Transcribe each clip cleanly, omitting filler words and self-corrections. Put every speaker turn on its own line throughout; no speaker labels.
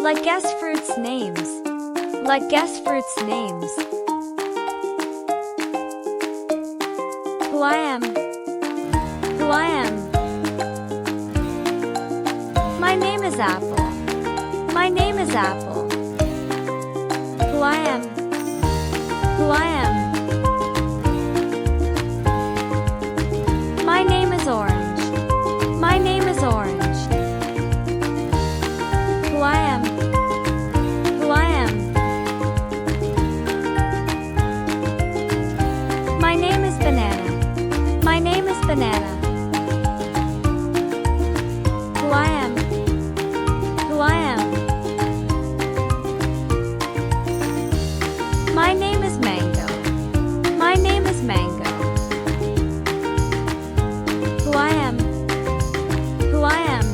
Guess fruits' names. Guess fruits' names. Who I am. Who I am. My name is Apple. My name is Apple. Who I am. Who I am. My name is Orange. My name is Orange. Who I am. Who I am. My name is Banana. My name is Banana. Who I am. Who I am. My name is Mango. My name is Mango. Who I am. Who I am.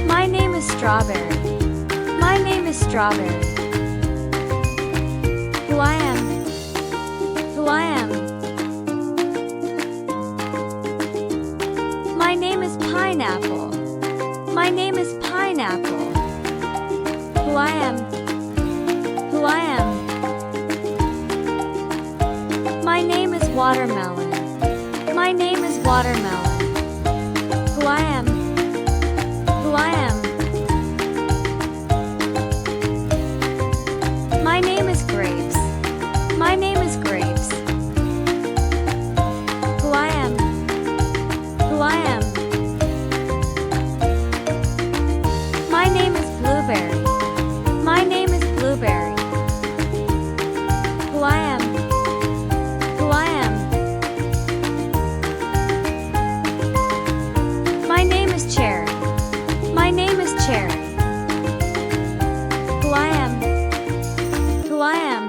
My name is Strawberry. My name is Strawberry. Who I am. Who I am. My name is Pineapple. My name is Pineapple. Who I am. Who I am. My name is Watermelon. My name is Watermelon. Who I am. Who I am. My name is Grapes. My name is Grapes. Who I am. Who I am. My name is Blueberry. My name is Blueberry. Who I am. Who I am. My name is Cherry. My name is Cherry. Who I am. Who I am.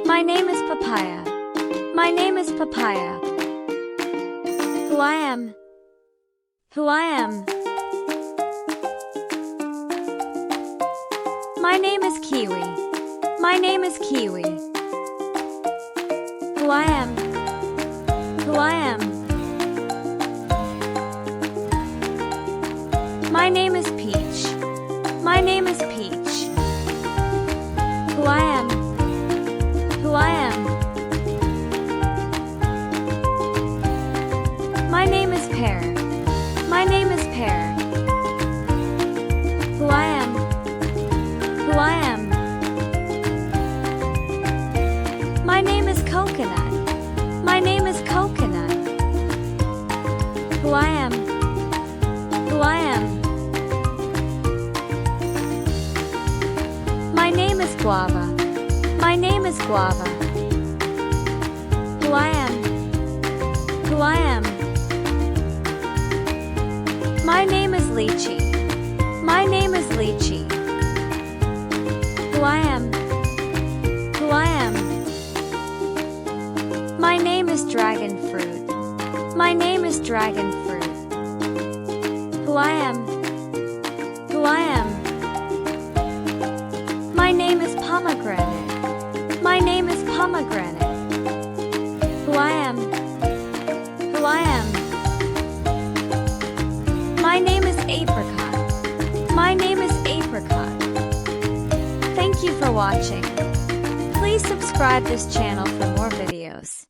My name is Papaya. My name is Papaya. Who I am. Who I am. My name is Kiwi. My name is Kiwi. Who I am. Who I am. My name is Peach. My name is Peach. Who I am. Who I am. My name is Pear. My name is Pear. Who I am. Who I am. My name is Coconut. My name is Coconut. Who I am. Who I am. My name is Guava. My name is Guava. Who I am. Who I am. My name is Lychee. My name is Lychee. Who I am. Who I am. My name is Dragon Fruit. My name is Dragon Fruit. Who I am. Who I am. My name is Pomegranate. My name is Pomegranate. Who I am. Who I am. My name is Apricot. My name is Apricot. Thank you for watching. Please subscribe this channel for more videos.